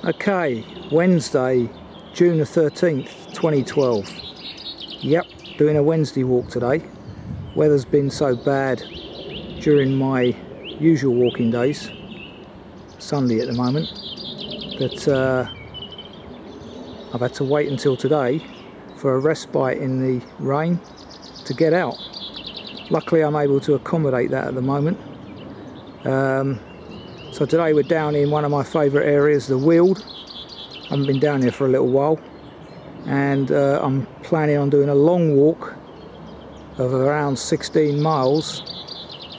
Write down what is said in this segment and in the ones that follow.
Okay, Wednesday, June the 13th, 2012. Yep, doing a Wednesday walk today. Weather's been so bad during my usual walking days, Sunday at the moment, that I've had to wait until today for a respite in the rain to get out. Luckily I'm able to accommodate that at the moment. So today we're down in one of my favourite areas, the Wealden. I haven't been down here for a little while, and I'm planning on doing a long walk of around 16 miles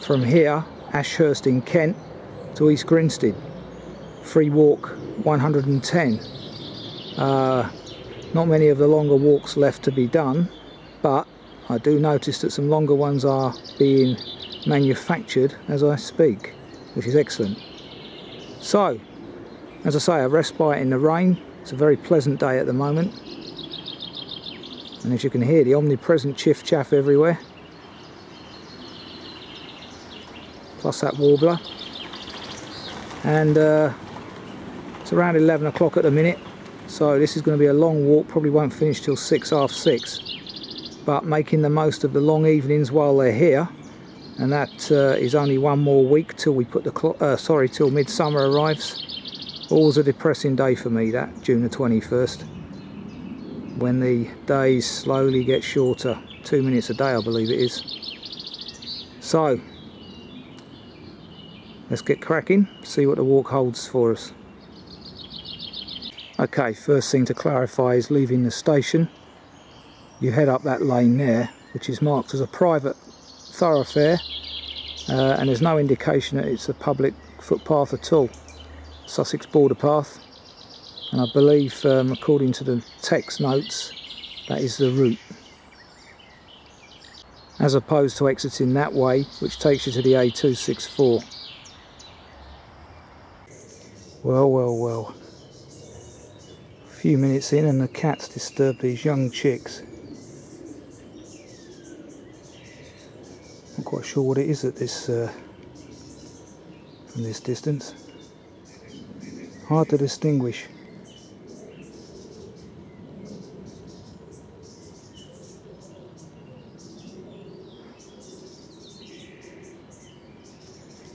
from here, Ashurst in Kent, to East Grinstead. Free walk 110. Not many of the longer walks left to be done, but I do notice that some longer ones are being manufactured as I speak, which is excellent. So, as I say, a respite in the rain. It's a very pleasant day at the moment, and as you can hear, the omnipresent chiff chaff everywhere, plus that warbler. And it's around 11 o'clock at the minute, so this is going to be a long walk. Probably won't finish till 6, half 6, but making the most of the long evenings while they're here. And that is only one more week till we put the till midsummer arrives. Always a depressing day for me, that June the 21st, when the days slowly get shorter. 2 minutes a day, I believe it is. So let's get cracking, see what the walk holds for us. Okay, first thing to clarify is leaving the station, you head up that lane there, which is marked as a private thoroughfare, and there's no indication that it's a public footpath at all. Sussex Border Path, and I believe according to the text notes, that is the route, as opposed to exiting that way, which takes you to the A264. Well, a few minutes in and the cat's disturbed these young chicks. Not quite sure what it is at this from this distance. Hard to distinguish.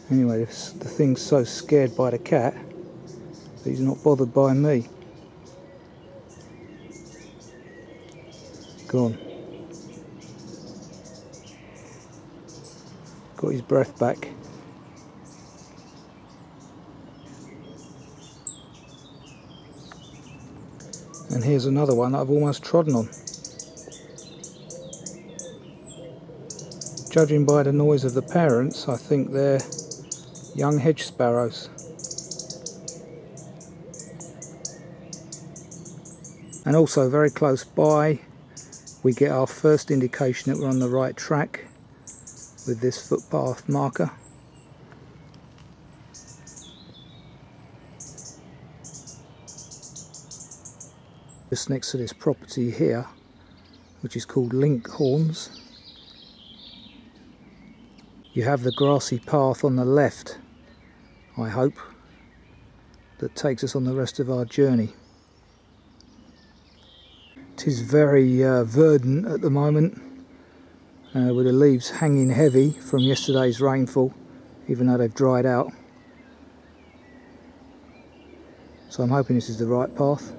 Anyway, the thing's so scared by the cat that he's not bothered by me. Go on. Got his breath back. And here's another one that I've almost trodden on. Judging by the noise of the parents, I think they're young hedge sparrows. And also very close by, we get our first indication that we're on the right track with this footpath marker. Just next to this property here, which is called Linkhorns, you have the grassy path on the left, I hope, that takes us on the rest of our journey. It is very verdant at the moment, with the leaves hanging heavy from yesterday's rainfall, even though they've dried out. So I'm hoping this is the right path.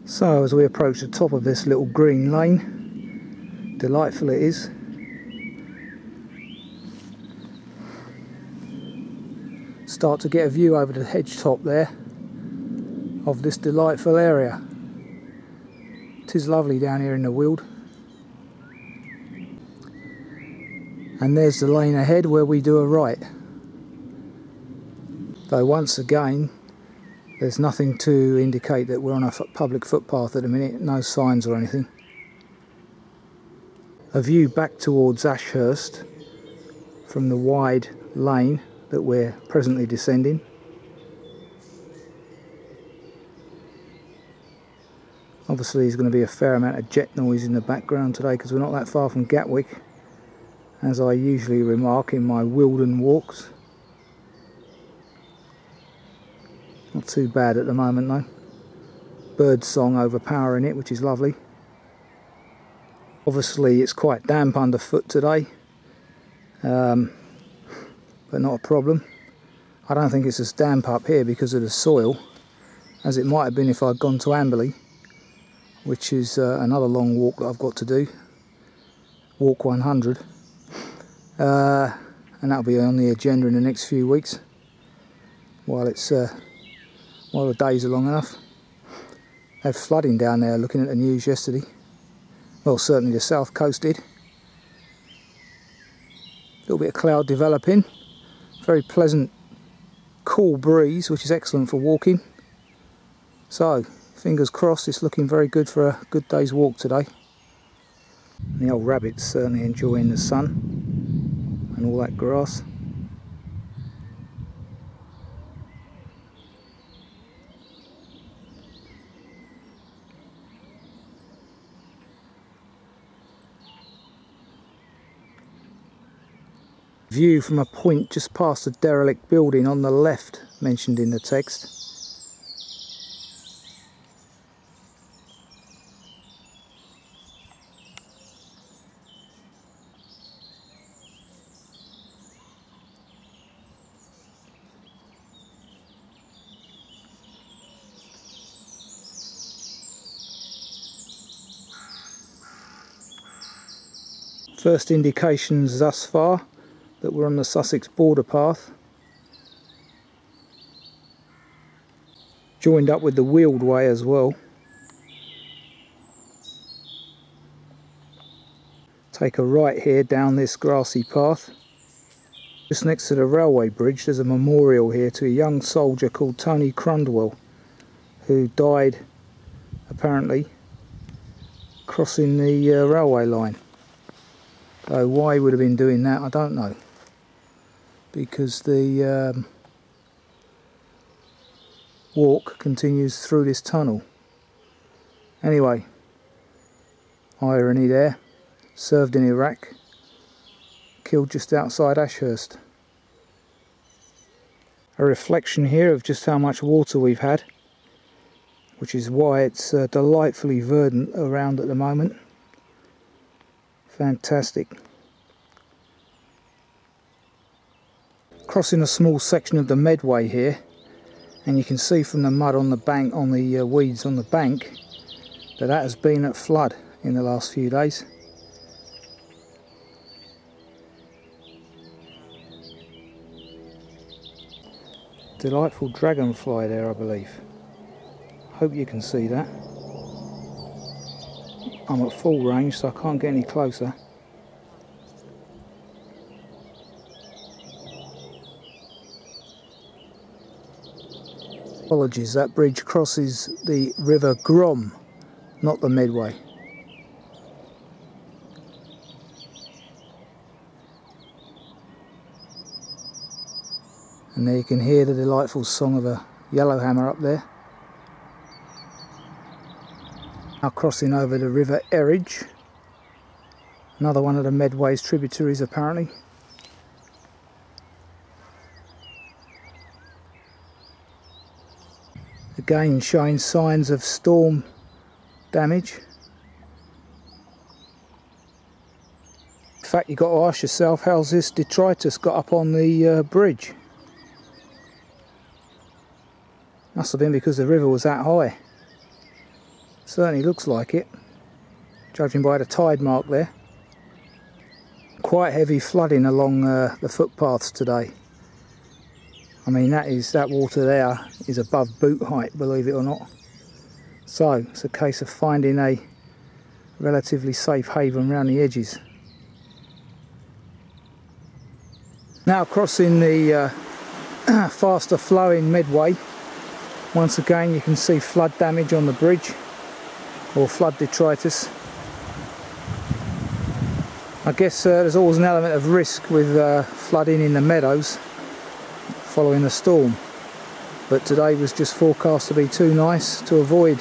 So as we approach the top of this little green lane, delightful it is. Start to get a view over the hedge top there of this delightful area. It is lovely down here in the Weald. And there's the lane ahead where we do a right. Though once again, there's nothing to indicate that we're on a public footpath at the minute, no signs or anything. A view back towards Ashurst from the wide lane that we're presently descending. Obviously there's going to be a fair amount of jet noise in the background today because we're not that far from Gatwick, as I usually remark in my Wealden walks. Not too bad at the moment though. Bird song overpowering it, which is lovely. Obviously it's quite damp underfoot today, but not a problem. I don't think it's as damp up here because of the soil as it might have been if I'd gone to Amberley, which is another long walk that I've got to do, walk 100, and that'll be on the agenda in the next few weeks while the days are long enough. They had flooding down there looking at the news yesterday. Well, certainly the south coast did. A little bit of cloud developing. Very pleasant, cool breeze, which is excellent for walking. So, fingers crossed, it's looking very good for a good day's walk today. And the old rabbit's certainly enjoying the sun and all that grass. View from a point just past a derelict building on the left mentioned in the text. First indications thus far that we're on the Sussex Border Path, joined up with the Wealden way as well. Take a right here down this grassy path. Just next to the railway bridge there's a memorial here to a young soldier called Tony Crundwell, who died apparently crossing the railway line. So why he would have been doing that I don't know, because the walk continues through this tunnel. Anyway, irony there. Served in Iraq, killed just outside Ashurst. A reflection here of just how much water we've had, which is why it's delightfully verdant around at the moment. Fantastic. Crossing a small section of the Medway here, and you can see from the mud on the bank, on the weeds on the bank, that has been at flood in the last few days. Delightful dragonfly there, I believe. Hope you can see that. I'm at full range, so I can't get any closer. Apologies, that bridge crosses the River Grom, not the Medway. And there you can hear the delightful song of a yellowhammer up there. Now crossing over the River Eridge, another one of the Medway's tributaries apparently. Again showing signs of storm damage. In fact, you've got to ask yourself, how's this detritus got up on the bridge? Must have been because the river was that high. Certainly looks like it, judging by the tide mark there. Quite heavy flooding along the footpaths today. I mean, that water there is above boot height, believe it or not. So it's a case of finding a relatively safe haven around the edges. Now crossing the faster flowing Medway. Once again you can see flood damage on the bridge, or flood detritus. I guess there's always an element of risk with flooding in the meadows following the storm, but today was just forecast to be too nice to avoid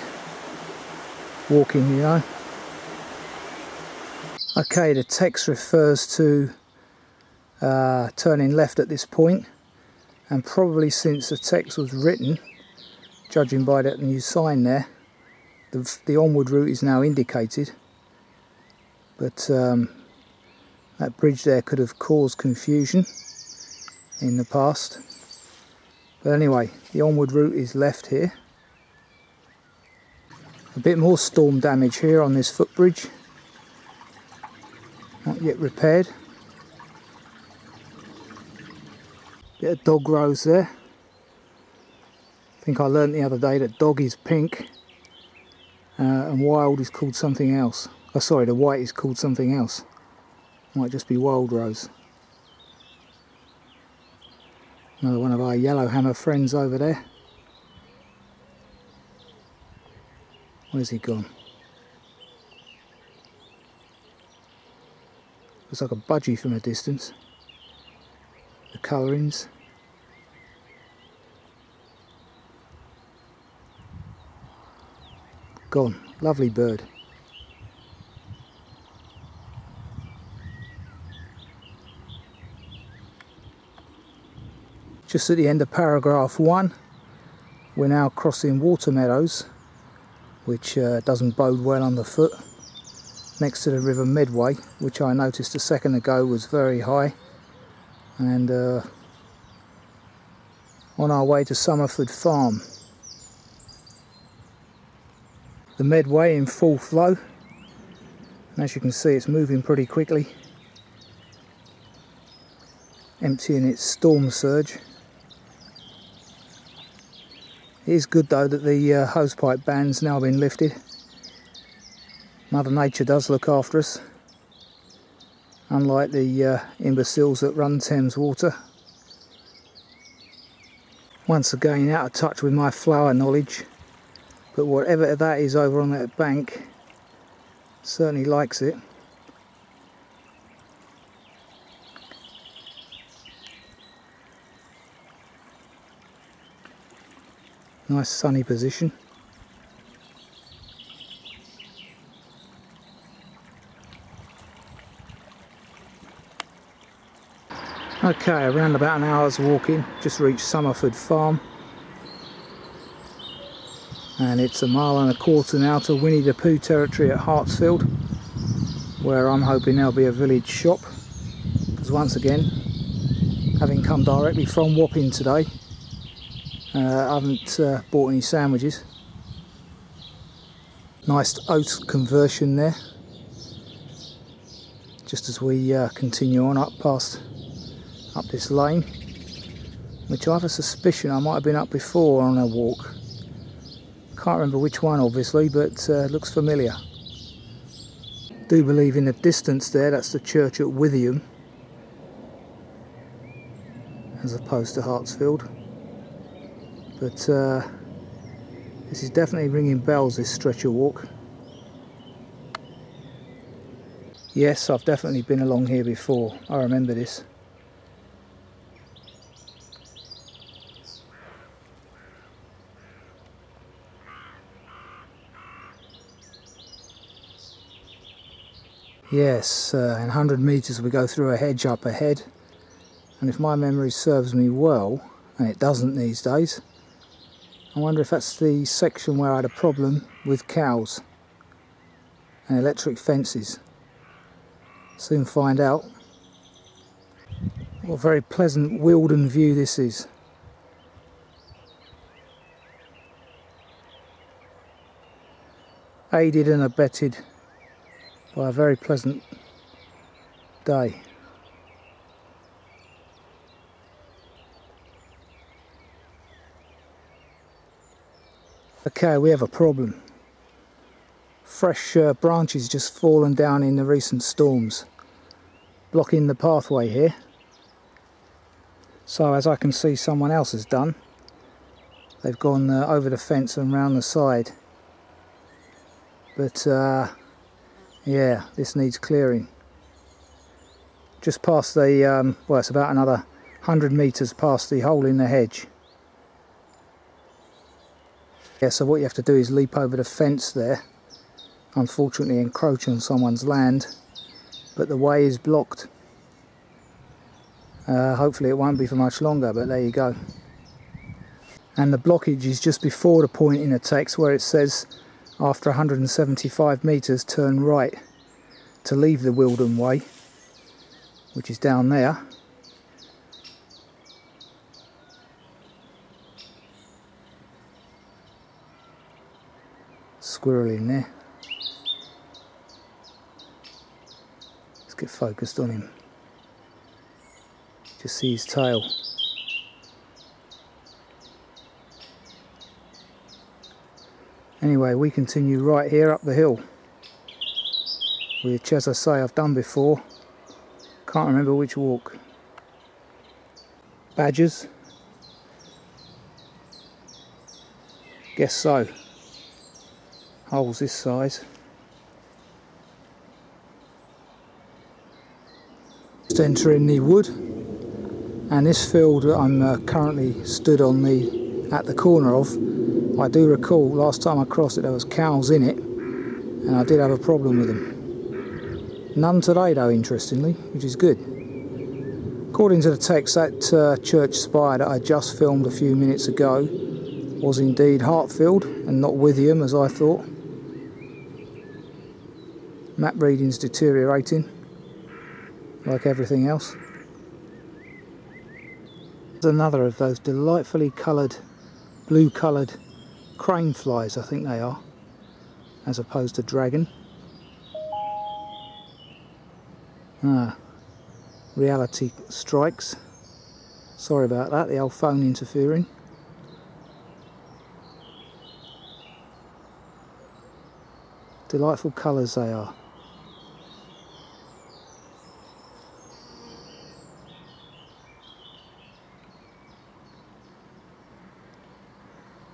walking, you know. Okay, the text refers to turning left at this point, and probably since the text was written judging by that new sign there, the onward route is now indicated, but that bridge there could have caused confusion in the past. But anyway, the onward route is left here. A bit more storm damage here on this footbridge, not yet repaired. Bit of dog rose there. I think I learnt the other day that dog is pink and wild is called something else. Oh sorry, the white is called something else. Might just be wild rose. Another one of our yellowhammer friends over there. Where's he gone? Looks like a budgie from a distance. The colourings. Gone. Lovely bird. Just at the end of paragraph 1, we're now crossing water meadows, which doesn't bode well underfoot, next to the River Medway, which I noticed a second ago was very high, and on our way to Somerford Farm. The Medway in full flow, and as you can see it's moving pretty quickly, emptying its storm surge. It is good though that the hosepipe ban's now been lifted. Mother Nature does look after us, unlike the imbeciles that run Thames Water. Once again out of touch with my flower knowledge, but whatever that is over on that bank certainly likes it. Nice sunny position. Okay, around about an hour's walking, just reached Somerford Farm. And it's 1.25 miles now to Winnie the Pooh territory at Hartfield, where I'm hoping there'll be a village shop. Because once again, having come directly from Wapping today, I haven't bought any sandwiches. Nice oat conversion there, just as we continue on up this lane, which I have a suspicion I might have been up before on a walk. Can't remember which one obviously, but looks familiar. Do believe in the distance there that's the church at Withyham as opposed to Hartsfield. But this is definitely ringing bells, this stretcher walk. Yes, I've definitely been along here before. I remember this. Yes, in 100 metres we go through a hedge up ahead. And if my memory serves me well, and it doesn't these days, I wonder if that's the section where I had a problem with cows and electric fences. Soon find out. What a very pleasant Wealden view this is. Aided and abetted by a very pleasant day. Okay, we have a problem. Fresh branches just fallen down in the recent storms, blocking the pathway here. So as I can see someone else has done, they've gone over the fence and round the side. But yeah, this needs clearing. Just past the, well, it's about another 100 metres past the hole in the hedge. Yeah, so what you have to do is leap over the fence there, unfortunately encroach on someone's land, but the way is blocked. Hopefully it won't be for much longer, but there you go. and the blockage is just before the point in the text where it says after 175 metres turn right to leave the Wealden way, which is down there. Squirrel in there. Let's get focused on him. Just see his tail. Anyway, we continue right here up the hill, which, as I say, I've done before. Can't remember which walk. Badgers? Guess so. Holes this size. Just entering the wood, and this field that I'm currently stood on at the corner of, I do recall last time I crossed it there was cows in it, and I did have a problem with them. None today though, interestingly, which is good. According to the text, that church spire that I just filmed a few minutes ago was indeed Hartfield and not Withyham as I thought. Map reading's deteriorating, like everything else. There's another of those delightfully coloured, blue coloured crane flies, I think they are, as opposed to dragon. Reality strikes. Sorry about that, the old phone interfering. Delightful colours they are.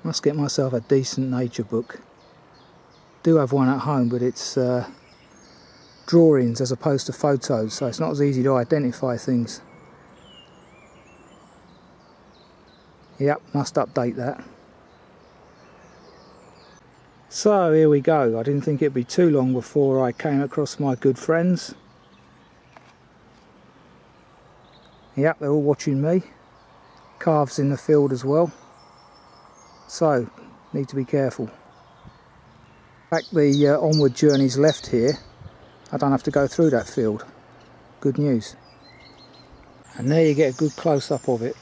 Must get myself a decent nature book. Do have one at home, but it's drawings as opposed to photos, so it's not as easy to identify things. Yep, must update that. So here we go. I didn't think it'd be too long before I came across my good friends. Yep, they're all watching me. Calves in the field as well. So, need to be careful. In fact, the onward journey's left here. I don't have to go through that field. Good news. And there you get a good close-up of it.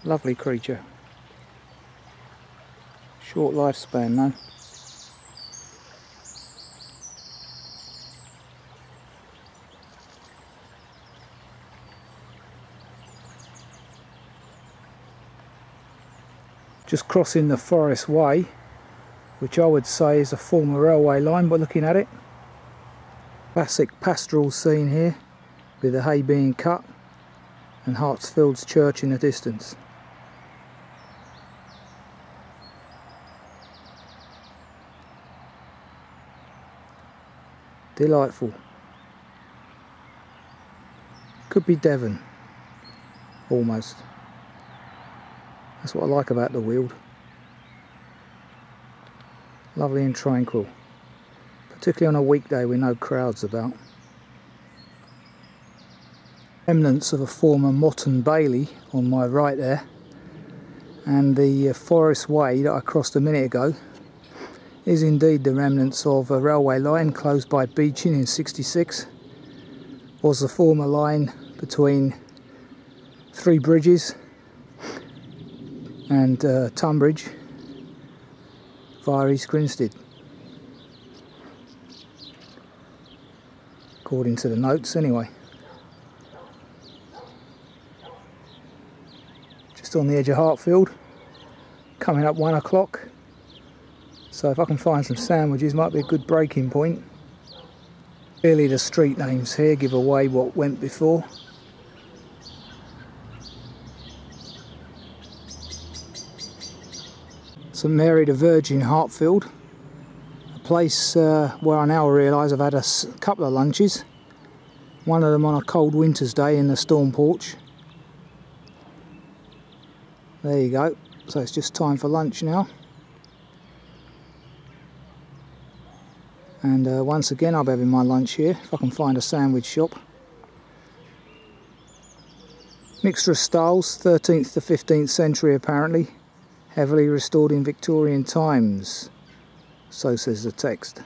Lovely creature. Short lifespan though. Just crossing the Forest Way, which I would say is a former railway line by looking at it. Classic pastoral scene here, with the hay being cut and Hartfield's church in the distance. Delightful. Could be Devon, almost. That's what I like about the Weald. Lovely and tranquil, particularly on a weekday with no crowds about. Remnants of a former Motton Bailey on my right there, and the Forest Way that I crossed a minute ago is indeed the remnants of a railway line closed by Beeching in '66. Was the former line between Three Bridges and Tunbridge via East Grinstead, according to the notes anyway. Just on the edge of Hartfield, coming up 1 o'clock. So if I can find some sandwiches, might be a good breaking point. Clearly the street names here give away what went before. St Mary the Virgin, Hartfield. A place where I now realise I've had a couple of lunches. One of them on a cold winter's day in the storm porch. There you go. So it's just time for lunch now. And once again I'll be having my lunch here, if I can find a sandwich shop. Mixture of styles, 13th to 15th century apparently. Heavily restored in Victorian times. So says the text.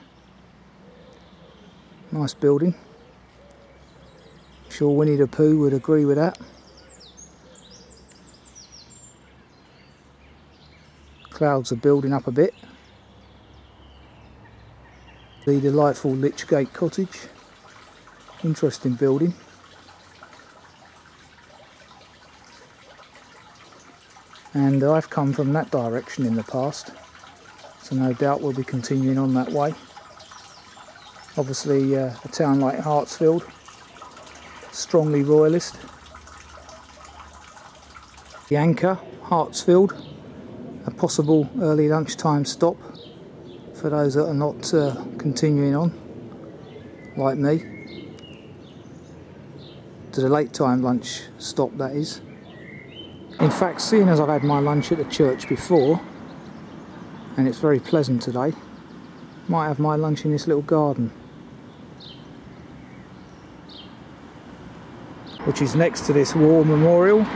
Nice building. Sure Winnie the Pooh would agree with that. Clouds are building up a bit. The delightful Lichgate Cottage. Interesting building. And I've come from that direction in the past, so no doubt we'll be continuing on that way. Obviously a town like Hartfield, strongly royalist. The Anchor, Hartfield, a possible early lunchtime stop for those that are not continuing on, like me. To the late time lunch stop, that is. In fact, seeing as I've had my lunch at the church before, and it's very pleasant today, might have my lunch in this little garden, which is next to this war memorial.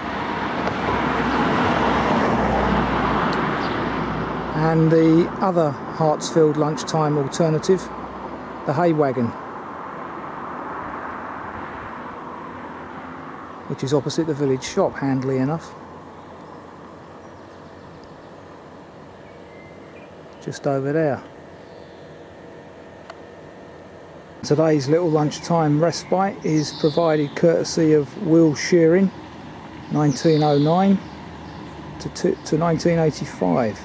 And the other Hartsfield lunchtime alternative, the hay wagon, which is opposite the village shop, handily enough. Just over there. Today's little lunchtime respite is provided courtesy of Will Shearing, 1909 to 1985.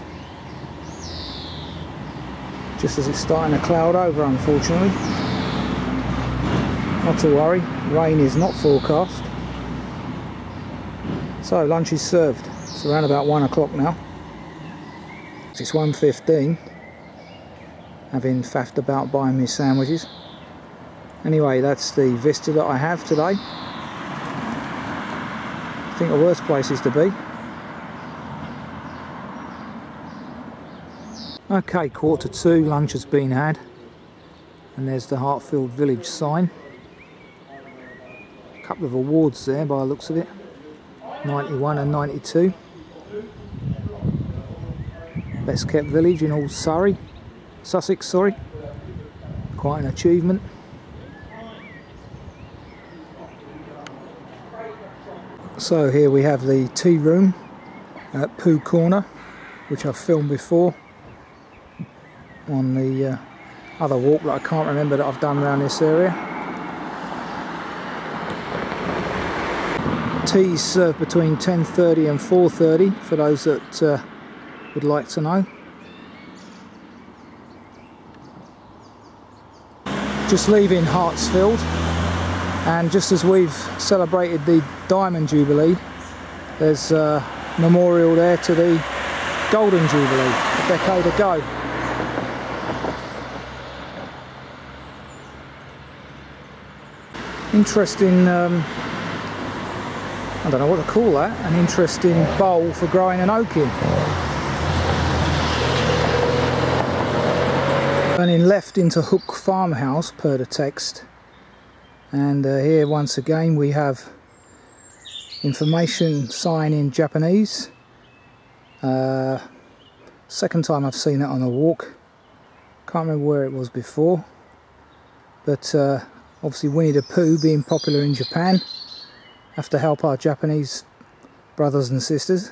Just as it's starting to cloud over, unfortunately. Not to worry, rain is not forecast. So lunch is served. It's around about 1 o'clock now. It's 1:15, having faffed about buying me sandwiches. Anyway, that's the vista that I have today. I think the worst places to be. Okay, 1:45, lunch has been had, and there's the Hartfield village sign. A couple of awards there by the looks of it, 91 and 92. Best kept village in all Sussex, sorry. Quite an achievement. So here we have the tea room at Pooh Corner, which I've filmed before on the other walk that I can't remember that I've done around this area. Tea's served between 10:30 and 4:30 for those that would like to know. Just leaving Hartsfield, and just as we've celebrated the Diamond Jubilee, there's a memorial there to the Golden Jubilee, a decade ago. Interesting, I don't know what to call that, an interesting bowl for growing an oak in. Turning left into Hook Farmhouse per the text, and here once again we have information sign in Japanese. Second time I've seen that on a walk. Can't remember where it was before, but obviously Winnie the Pooh being popular in Japan, have to help our Japanese brothers and sisters,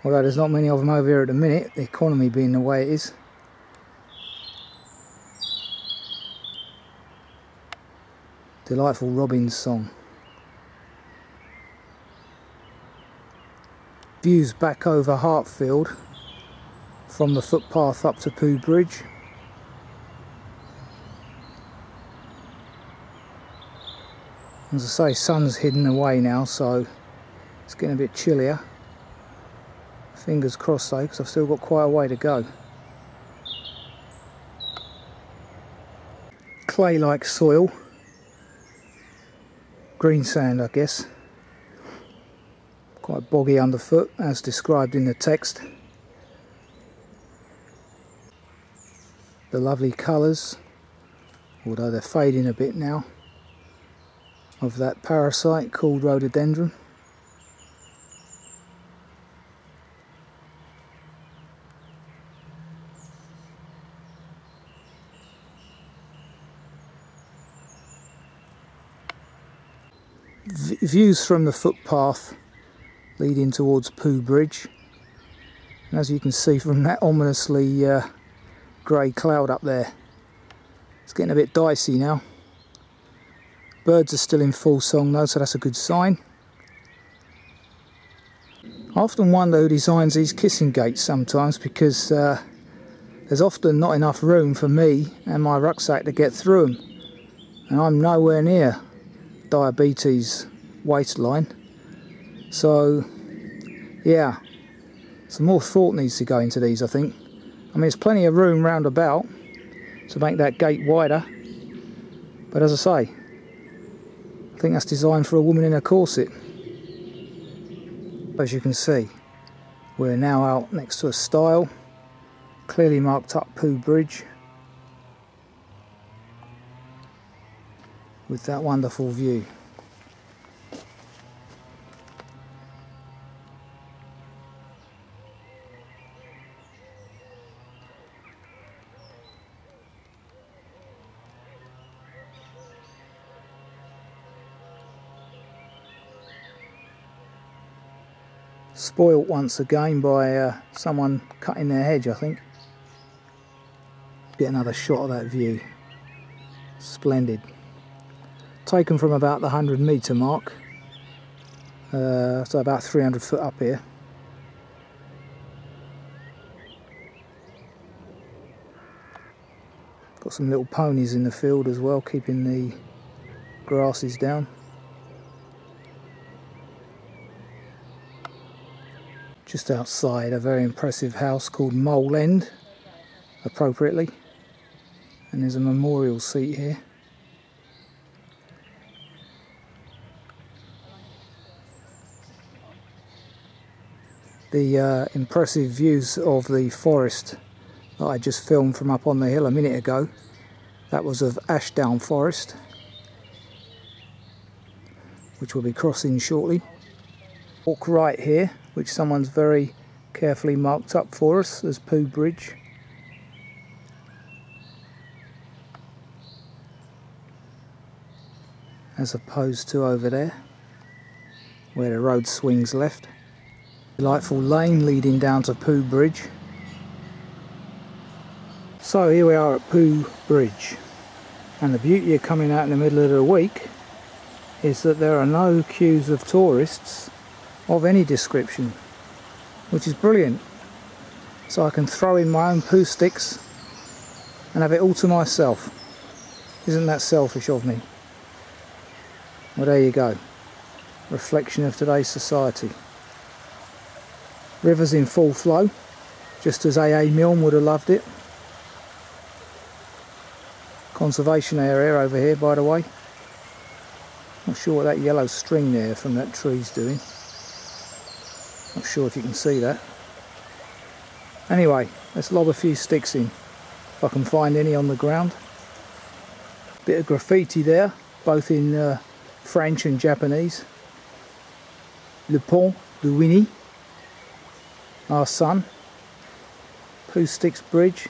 although there's not many of them over here at the minute, the economy being the way it is. Delightful Robin's song. Views back over Hartfield from the footpath up to Pooh Bridge. As I say, sun's hidden away now, so it's getting a bit chillier. Fingers crossed though, because I've still got quite a way to go. Clay-like soil. Green sand, I guess. Quite boggy underfoot as described in the text. The lovely colours, although they're fading a bit now, of that parasite called rhododendron. Views from the footpath leading towards Pooh Bridge, and as you can see from that ominously grey cloud up there, it's getting a bit dicey now. Birds are still in full song though, so that's a good sign. I often wonder who designs these kissing gates sometimes, because there's often not enough room for me and my rucksack to get through them, and I'm nowhere near diabetes waistline. So yeah, some more thought needs to go into these, I think. I mean, there's plenty of room round about to make that gate wider, but as I say, I think that's designed for a woman in a corset. As you can see, we're now out next to a stile, clearly marked up Pooh Bridge, with that wonderful view. Spoilt once again by someone cutting their hedge, I think. Get another shot of that view. Splendid. Taken from about the 100 metre mark, so about 300 foot up here. Got some little ponies in the field as well, keeping the grasses down. Just outside a very impressive house called Mole End, appropriately, and there's a memorial seat here. The impressive views of the forest that I just filmed from up on the hill a minute ago, that was of Ashdown Forest, which we'll be crossing shortly. Walk right here, which someone's very carefully marked up for us as Pooh Bridge. As opposed to over there, where the road swings left. Delightful lane leading down to Pooh Bridge. So here we are at Pooh Bridge, and the beauty of coming out in the middle of the week is that there are no queues of tourists of any description, which is brilliant. So I can throw in my own poo sticks and have it all to myself. Isn't that selfish of me? Well, there you go. Reflection of today's society. River's in full flow, just as A.A. Milne would have loved it. Conservation area over here, by the way. Not sure what that yellow string there from that tree's doing. Not sure if you can see that. Anyway, let's lob a few sticks in, if I can find any on the ground. Bit of graffiti there, both in French and Japanese. Le Pont de Winnie, our son. Pooh Sticks Bridge.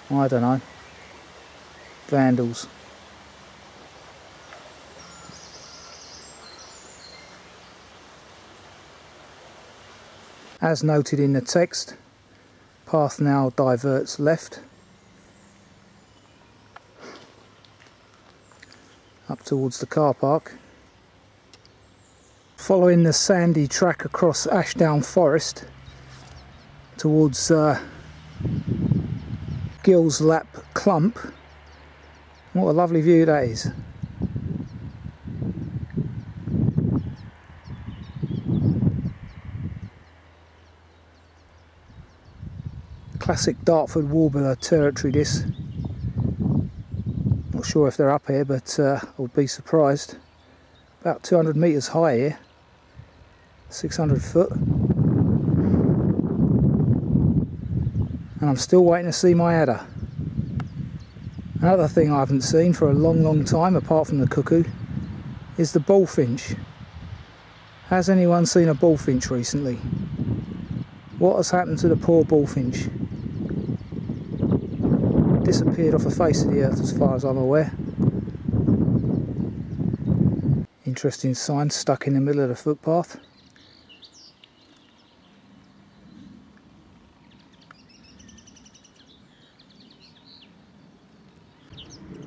I don't know. Vandals. As noted in the text, path now diverts left up towards the car park. Following the sandy track across Ashdown Forest towards Gill's Lap Clump. What a lovely view that is. Classic Dartford warbler territory this. Not sure if they're up here, but I would be surprised. About 200 metres high here. 600 foot. And I'm still waiting to see my adder. Another thing I haven't seen for a long time, apart from the cuckoo, is the bullfinch. Has anyone seen a bullfinch recently? What has happened to the poor bullfinch? Disappeared off the face of the earth as far as I'm aware. Interesting sign stuck in the middle of the footpath.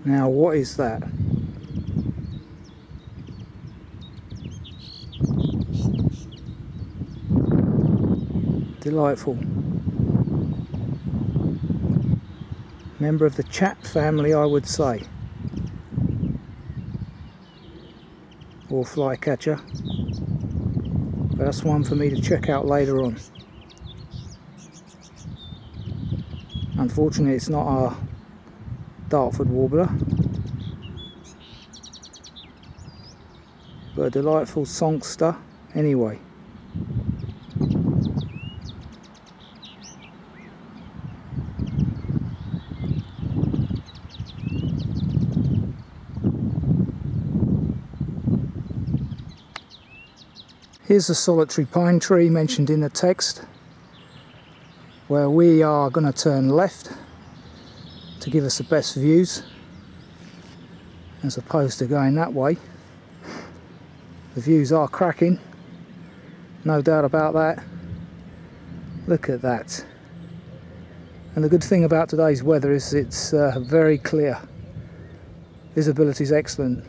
Now what is that? Delightful. Member of the chat family, I would say. Or flycatcher. But that's one for me to check out later on. Unfortunately, it's not our Dartford warbler, but a delightful songster anyway. Here's the solitary pine tree mentioned in the text, where we are going to turn left to give us the best views, as opposed to going that way. The views are cracking, no doubt about that. Look at that. And the good thing about today's weather is it's very clear. Visibility is excellent.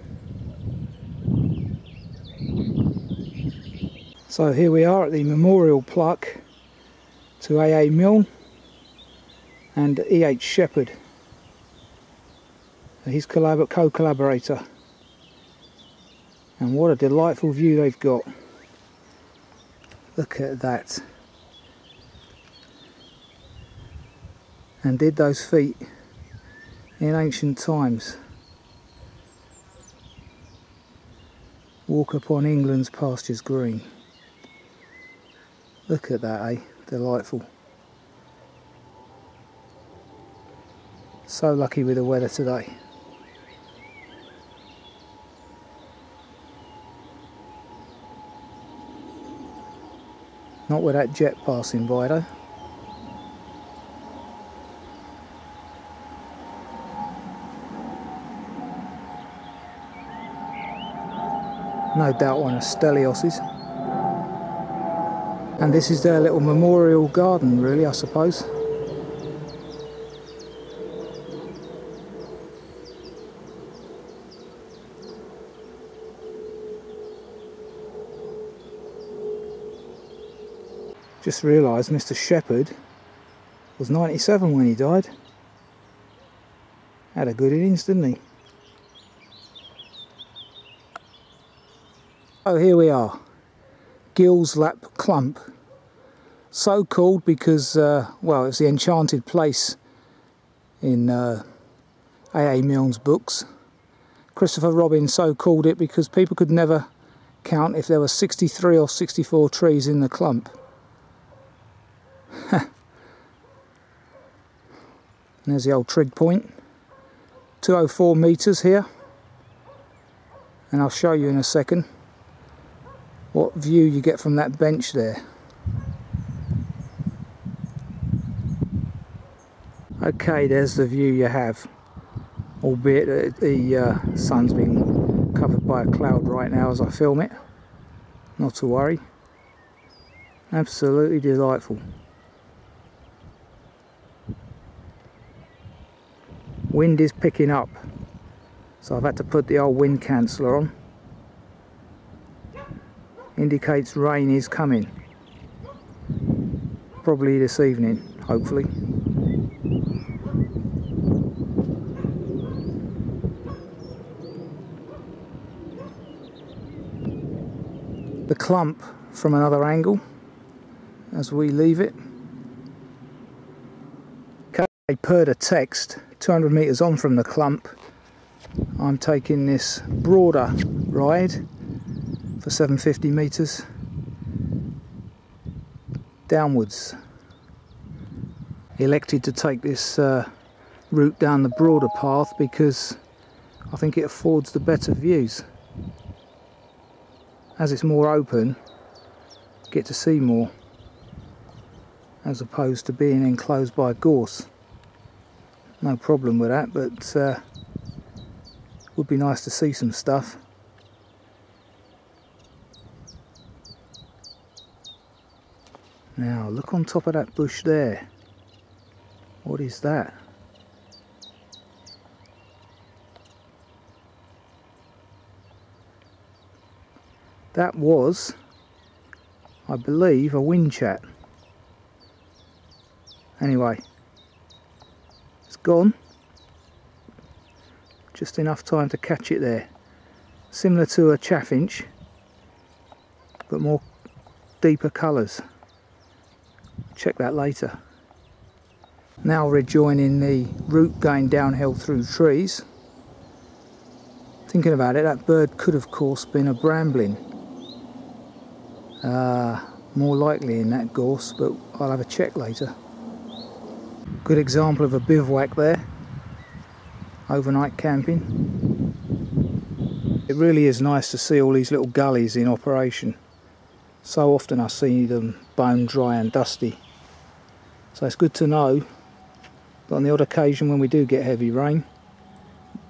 So here we are at the memorial plaque to A.A. Milne and E.H. Shepherd, his co-collaborator. And what a delightful view they've got. Look at that. And did those feet in ancient times walk upon England's pastures green. Look at that, eh? Delightful. So lucky with the weather today. Not with that jet passing by though. No doubt one of Stelios's. And this is their little memorial garden really, I suppose. Just realised Mr. Shepherd was 97 when he died. Had a good innings, didn't he? Oh, here we are. Gill's Lap Clump. So called because, well, it's the enchanted place in A.A. Milne's books. Christopher Robin so called it because people could never count if there were 63 or 64 trees in the clump. There's the old trig point. 204 metres here, and I'll show you in a second what view you get from that bench there. Okay, there's the view you have, albeit that the sun's been covered by a cloud right now as I film it. Not to worry. Absolutely delightful. Wind is picking up, so I've had to put the old wind canceller on. Indicates rain is coming. Probably this evening, hopefully. The clump from another angle as we leave it. Per the text, 200 metres on from the clump, I'm taking this broader ride for 750 metres downwards. Elected to take this route down the broader path because I think it affords the better views. As it's more open, get to see more, as opposed to being enclosed by gorse. No problem with that, but would be nice to see some stuff. Now look on top of that bush there. What is that? That was, I believe, a windchat. Anyway, it's gone. Just enough time to catch it there. Similar to a chaffinch, but more deeper colours. Check that later. Now rejoining the route going downhill through trees. Thinking about it, that bird could of course been a brambling. More likely in that gorse, but I'll have a check later. Good example of a bivouac there. Overnight camping. It really is nice to see all these little gullies in operation. So often I see them bone dry and dusty. So it's good to know that on the odd occasion when we do get heavy rain,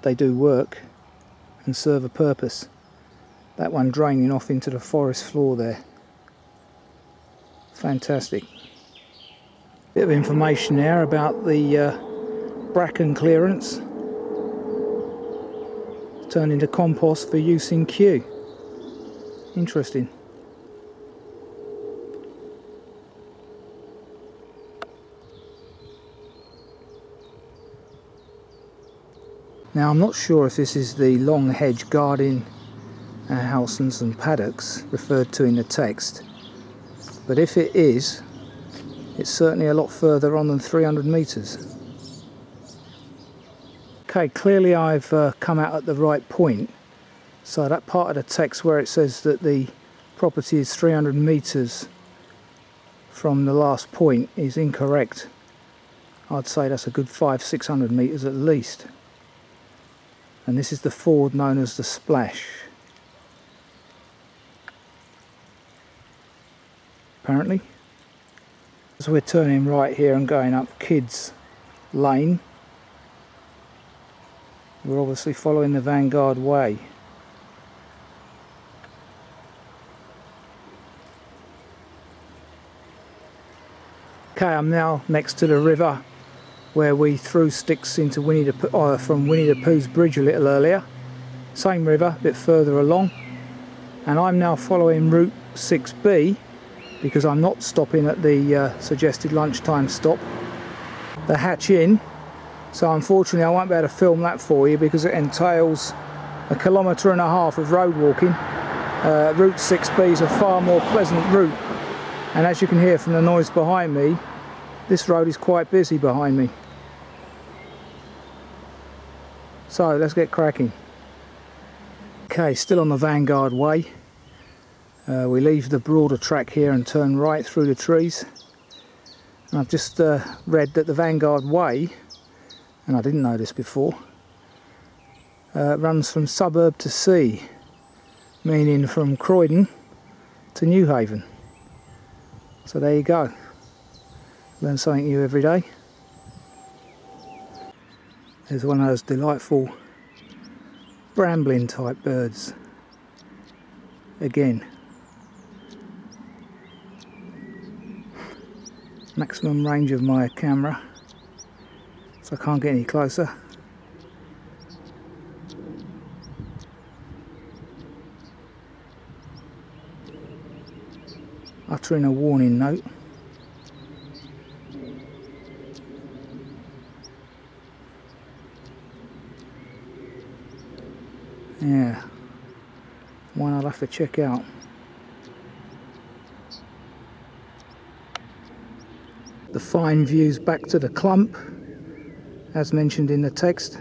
they do work and serve a purpose. That one draining off into the forest floor there. Fantastic. Bit of information there about the bracken clearance. Turned into compost for use in Kew. Interesting. Now I'm not sure if this is the long hedge guarding houses and paddocks referred to in the text, but if it is, it's certainly a lot further on than 300 metres. Okay, clearly I've come out at the right point, so that part of the text where it says that the property is 300 metres from the last point is incorrect. I'd say that's a good 500–600 metres at least. And this is the ford known as the Splash. Apparently. As we're turning right here and going up Kids Lane, we're obviously following the Vanguard Way. Okay, I'm now next to the river where we threw sticks into from Winnie the Pooh's Bridge a little earlier. Same river, a bit further along. And I'm now following Route 6B because I'm not stopping at the suggested lunchtime stop, the Hatch Inn. So unfortunately I won't be able to film that for you because it entails 1.5 kilometres of road walking. Route 6B is a far more pleasant route, and as you can hear from the noise behind me, this road is quite busy behind me. So let's get cracking. Okay, still on the Vanguard Way. We leave the broader track here and turn right through the trees. And I've just read that the Vanguard Way, and I didn't know this before, runs from suburb to sea, meaning from Croydon to Newhaven. So there you go. Learn something new every day. There's one of those delightful brambling type birds. Again. Maximum range of my camera, so I can't get any closer. Uttering a warning note. Yeah, one I'll have to check out. The fine views back to the clump, as mentioned in the text.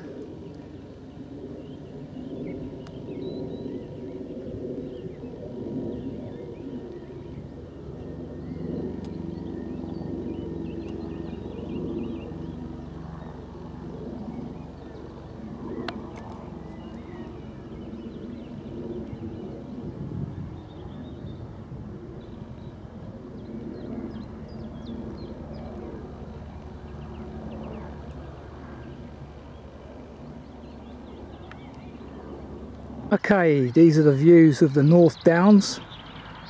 Okay, these are the views of the North Downs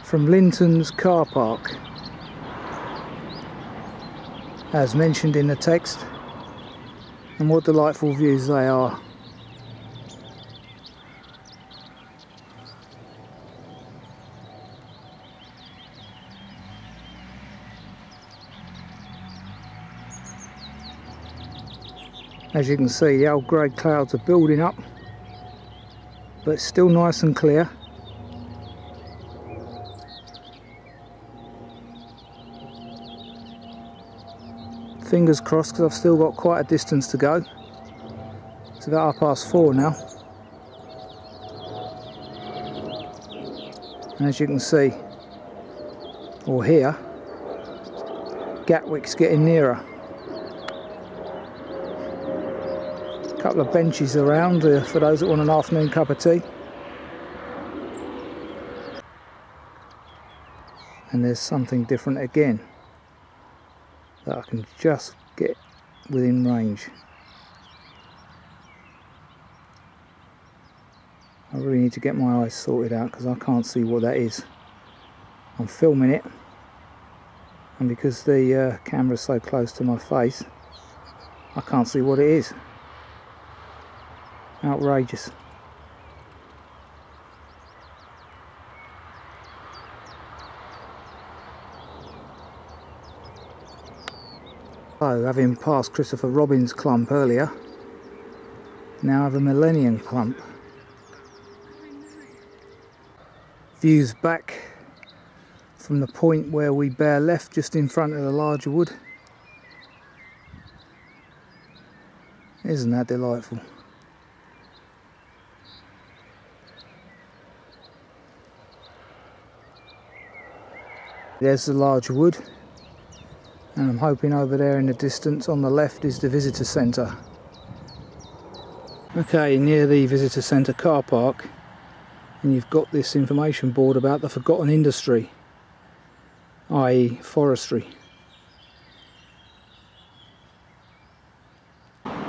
from Linton's car park, as mentioned in the text, and what delightful views they are. As you can see, the old grey clouds are building up, but it's still nice and clear. Fingers crossed, because I've still got quite a distance to go. It's about 4:30 now. And as you can see, or hear, Gatwick's getting nearer. A couple of benches around for those that want an afternoon cup of tea. And there's something different again that I can just get within range. I really need to get my eyes sorted out because I can't see what that is. I'm filming it, and because the camera's so close to my face, I can't see what it is. Outrageous. So, having passed Christopher Robin's clump earlier, now I have a Millennium clump. Views back from the point where we bear left, just in front of the larger wood. Isn't that delightful? There's the larger wood, and I'm hoping over there in the distance on the left is the visitor centre. Okay, near the visitor centre car park, and you've got this information board about the forgotten industry, i.e. forestry.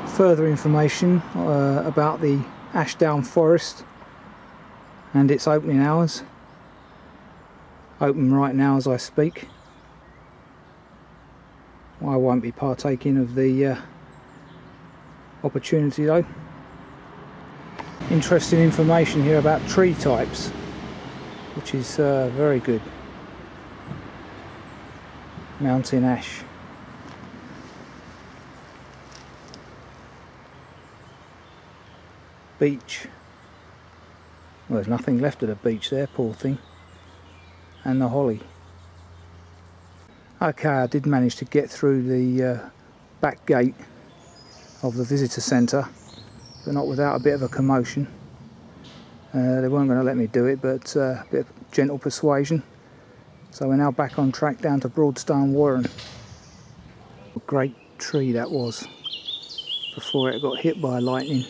Further information about the Ashdown Forest and its opening hours. Open right now as I speak. I won't be partaking of the opportunity though. Interesting information here about tree types, which is very good. Mountain ash. Beech. Well, there's nothing left of the beech there, poor thing. And the holly. Okay, I did manage to get through the back gate of the visitor centre, but not without a bit of a commotion. They weren't going to let me do it, but a bit of gentle persuasion. So we're now back on track down to Broadstone Warren. A great tree that was before it got hit by lightning.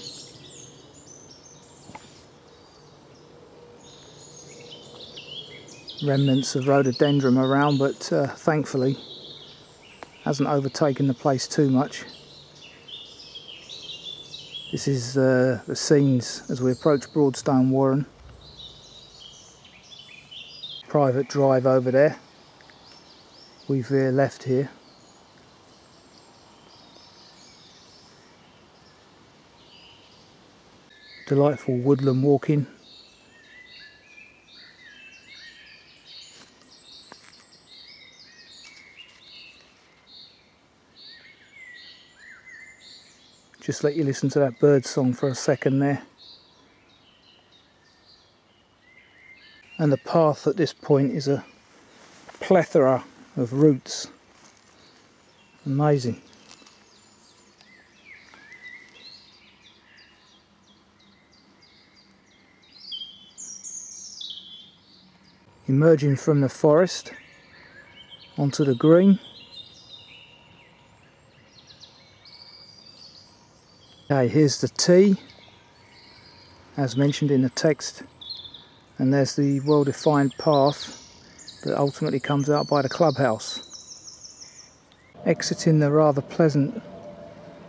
Remnants of rhododendron around, but thankfully hasn't overtaken the place too much. This is the scenes as we approach Broadstone Warren. Private drive over there. We veer left here. Delightful woodland walking. Just let you listen to that bird song for a second there. And the path at this point is a plethora of roots. Amazing. Emerging from the forest onto the green. Okay, here's the T, as mentioned in the text, and there's the well-defined path that ultimately comes out by the clubhouse. Exiting the rather pleasant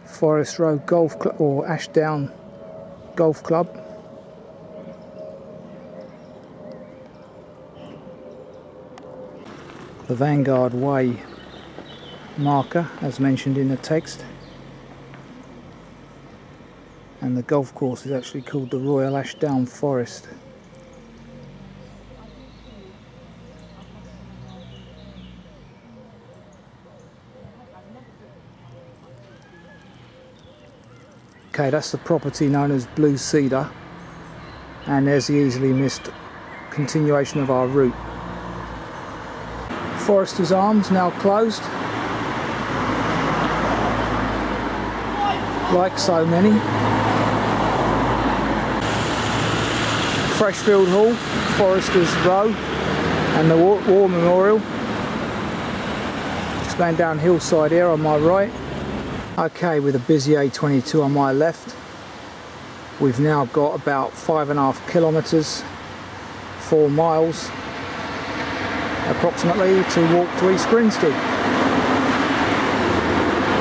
Forest Road Golf Club, or Ashdown Golf Club, the Vanguard Way marker as mentioned in the text, and the golf course is actually called the Royal Ashdown Forest. Okay, that's the property known as Blue Cedar, and there's the easily missed continuation of our route. Forester's Arms now closed, like so many. Freshfield Hall, Forester's Row, and the War Memorial. Just going down hillside here on my right. Okay, with a busy A22 on my left, we've now got about 5.5 kilometres, 4 miles approximately to walk to East Grinstead.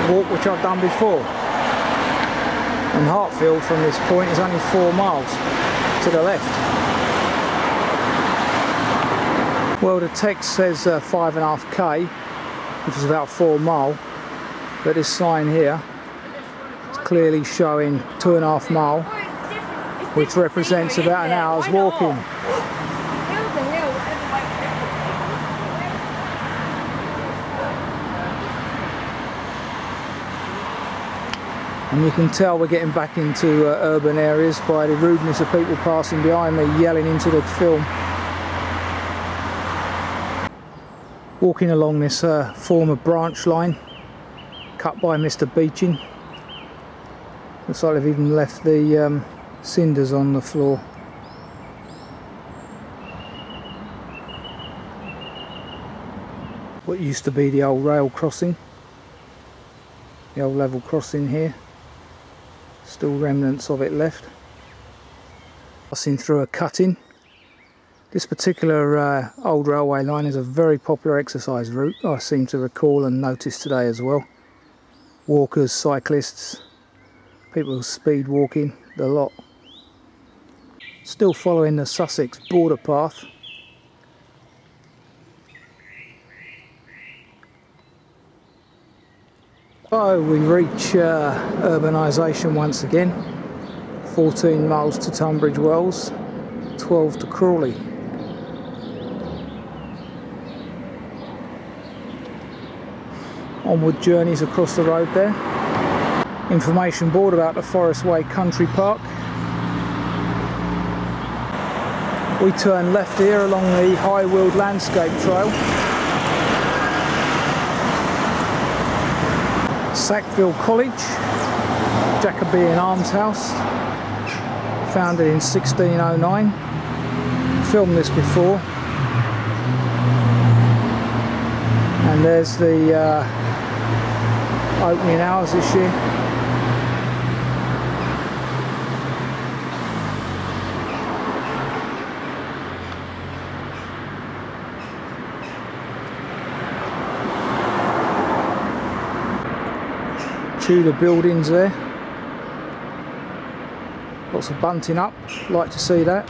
Walk which I've done before. And Hartfield from this point is only 4 miles to the left. Well, the text says 5.5k, which is about 4 mile. But this sign here is clearly showing 2.5 mile, which represents about an hour's walking. And you can tell we're getting back into urban areas by the rudeness of people passing behind me yelling into the film. Walking along this former branch line cut by Mr. Beeching. Looks like they've even left the cinders on the floor. What used to be the old rail crossing, the old level crossing here, still remnants of it left. Passing through a cutting. This particular old railway line is a very popular exercise route, I seem to recall and notice today as well. Walkers, cyclists, people speed walking, the lot. Still following the Sussex Border Path. So we reach urbanisation once again. 14 miles to Tunbridge Wells, 12 to Crawley. Onward journeys across the road there. Information board about the Forest Way Country Park. We turn left here along the High Weald Landscape Trail. Sackville College, Jacobean almshouse, founded in 1609. Filmed this before. And there's the opening hours this year. Tudor buildings there. Lots of bunting up, like to see that.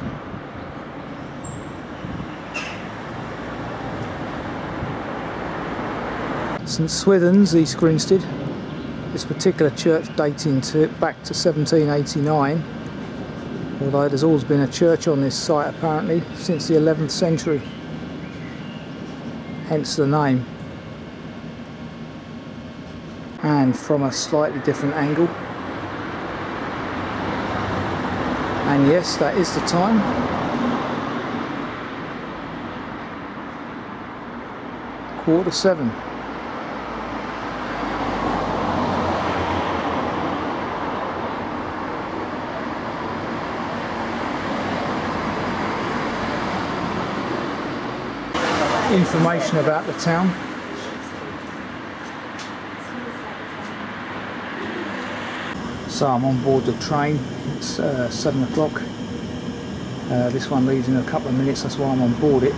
St Swithin's, East Grinstead. This particular church dating back to 1789, although there's always been a church on this site apparently since the 11th century, hence the name. And from a slightly different angle, and yes, that is the time. Quarter to 7. Information about the town. So I'm on board the train. It's 7 o'clock. This one leaves in a couple of minutes, that's why I'm on board it.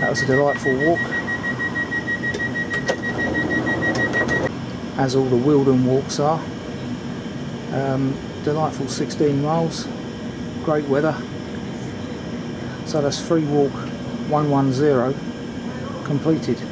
That was a delightful walk, as all the Wealden walks are. Delightful 16 miles, great weather. So that's free walk 110, completed.